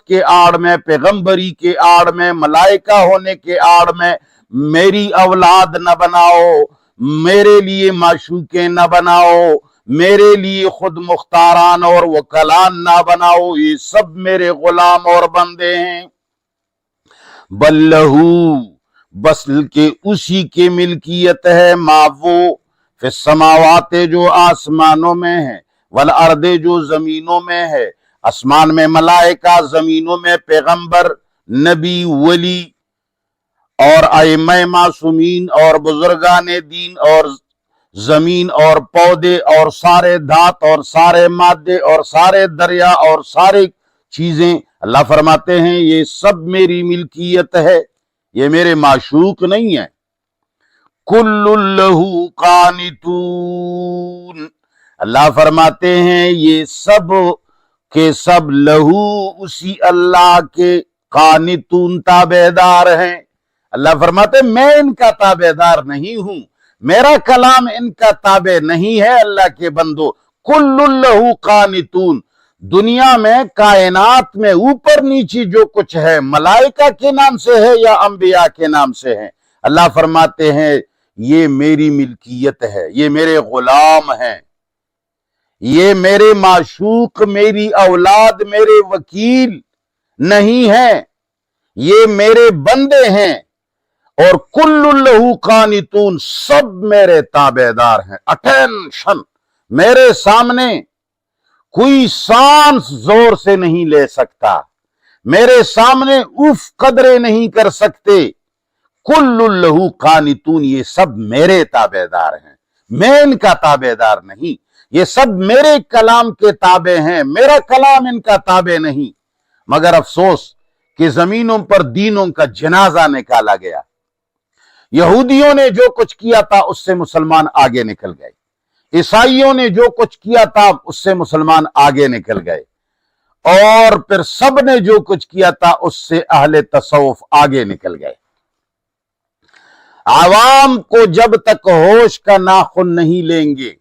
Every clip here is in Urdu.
کے آڑ میں, پیغمبری کے آڑ میں, ملائکہ ہونے کے آڑ میں میری اولاد نہ بناؤ, میرے لیے معشوقیں نہ بناؤ, میرے لیے خود مختاران اور وکلان نہ بناؤ, یہ سب میرے غلام اور بندے ہیں. بل لہو, بس کہ اسی کی ملکیت ہے, ما وہ فی السماوات جو آسمانوں میں ہے, والارض جو زمینوں میں ہے, آسمان میں ملائکہ, زمینوں میں پیغمبر, نبی, ولی اور ائمہ معصومین اور بزرگان دین, اور زمین اور پودے اور سارے دھات اور سارے مادے اور سارے دریا اور سارے چیزیں. اللہ فرماتے ہیں یہ سب میری ملکیت ہے, یہ میرے معشوق نہیں ہے. کل لہو قانتون, اللہ فرماتے ہیں یہ سب کے سب لہو, اسی اللہ کے, قانتون, تابعدار ہیں. اللہ فرماتے ہیں میں ان کا تابعدار نہیں ہوں, میرا کلام ان کا تابع نہیں ہے. اللہ کے بندو, کل لہو قانتون, دنیا میں, کائنات میں, اوپر نیچے جو کچھ ہے, ملائکہ کے نام سے ہے یا انبیاء کے نام سے ہے, اللہ فرماتے ہیں یہ میری ملکیت ہے, یہ میرے غلام ہیں, یہ میرے معشوق, میری اولاد, میرے وکیل نہیں ہے, یہ میرے بندے ہیں. اور کل لہو قانتون, سب میرے تابعدار ہیں. اٹینشن, میرے سامنے کوئی سانس زور سے نہیں لے سکتا, میرے سامنے اف قدرے نہیں کر سکتے. کل لہو قانتون, یہ سب میرے تابعدار ہیں, میں ان کا تابعدار نہیں. یہ سب میرے کلام کے تابع ہیں, میرا کلام ان کا تابع نہیں. مگر افسوس کہ زمینوں پر دینوں کا جنازہ نکالا گیا. یہودیوں نے جو کچھ کیا تھا اس سے مسلمان آگے نکل گئے, عیسائیوں نے جو کچھ کیا تھا اس سے مسلمان آگے نکل گئے, اور پھر سب نے جو کچھ کیا تھا اس سے اہل تصوف آگے نکل گئے. عوام کو جب تک ہوش کا ناخن نہیں لیں گے,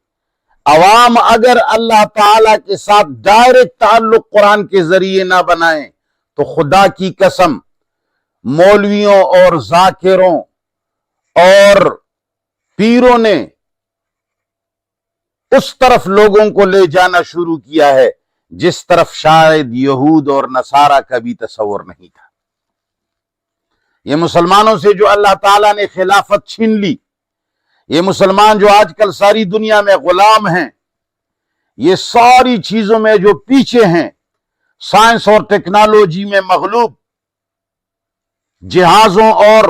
عوام اگر اللہ تعالی کے ساتھ ڈائریکٹ تعلق قرآن کے ذریعے نہ بنائیں تو خدا کی قسم مولویوں اور ذاکروں اور پیروں نے اس طرف لوگوں کو لے جانا شروع کیا ہے جس طرف شاید یہود اور نصارہ کا بھی تصور نہیں تھا. یہ مسلمانوں سے جو اللہ تعالیٰ نے خلافت چھین لی, یہ مسلمان جو آج کل ساری دنیا میں غلام ہیں, یہ ساری چیزوں میں جو پیچھے ہیں, سائنس اور ٹیکنالوجی میں مغلوب, جہازوں اور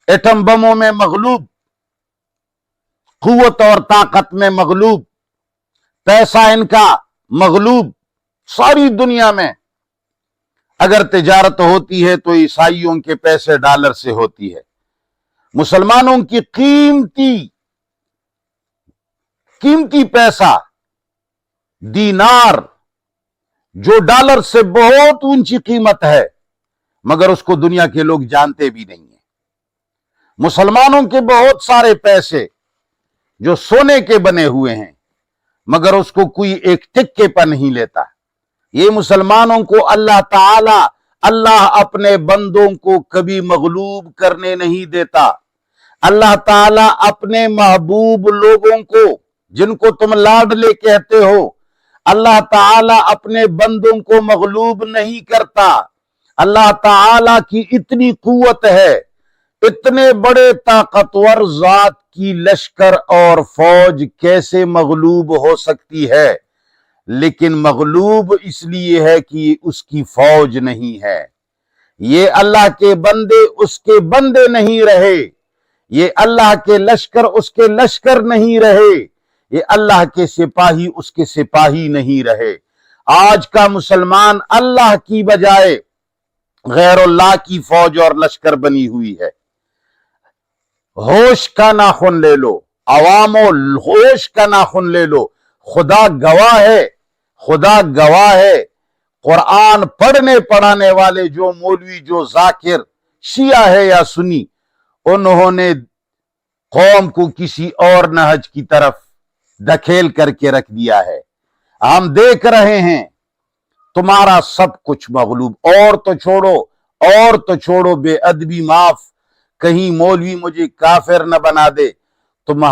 ایٹم بموں میں مغلوب, قوت اور طاقت میں مغلوب, پیسہ ان کا مغلوب. ساری دنیا میں اگر تجارت ہوتی ہے تو عیسائیوں کے پیسے ڈالر سے ہوتی ہے. مسلمانوں کی قیمتی پیسہ دینار, جو ڈالر سے بہت اونچی قیمت ہے, مگر اس کو دنیا کے لوگ جانتے بھی نہیں ہیں. مسلمانوں کے بہت سارے پیسے جو سونے کے بنے ہوئے ہیں, مگر اس کو کوئی ایک ٹکے پر نہیں لیتا. یہ مسلمانوں کو اللہ تعالی, اللہ اپنے بندوں کو کبھی مغلوب کرنے نہیں دیتا. اللہ تعالی اپنے محبوب لوگوں کو, جن کو تم لاڈلے کہتے ہو, اللہ تعالی اپنے بندوں کو مغلوب نہیں کرتا. اللہ تعالی کی اتنی قوت ہے, اتنے بڑے طاقتور ذات کی لشکر اور فوج کیسے مغلوب ہو سکتی ہے؟ لیکن مغلوب اس لیے ہے کہ اس کی فوج نہیں ہے. یہ اللہ کے بندے اس کے بندے نہیں رہے, یہ اللہ کے لشکر اس کے لشکر نہیں رہے, یہ اللہ کے سپاہی اس کے سپاہی نہیں رہے. آج کا مسلمان اللہ کی بجائے غیر اللہ کی فوج اور لشکر بنی ہوئی ہے. ہوش کا ناخن لے لو عوامو, ہوش کا ناخن لے لو. خدا گواہ ہے, خدا گواہ ہے, قرآن پڑھنے پڑھانے والے جو مولوی, جو ذاکر, شیعہ ہے یا سنی, انہوں نے قوم کو کسی اور نہج کی طرف دھکیل کر کے رکھ دیا ہے. ہم دیکھ رہے ہیں تمہارا سب کچھ مغلوب. اور تو چھوڑو بے ادبی معاف, کہیں مولوی مجھے کافر نہ بنا دے. تمہارا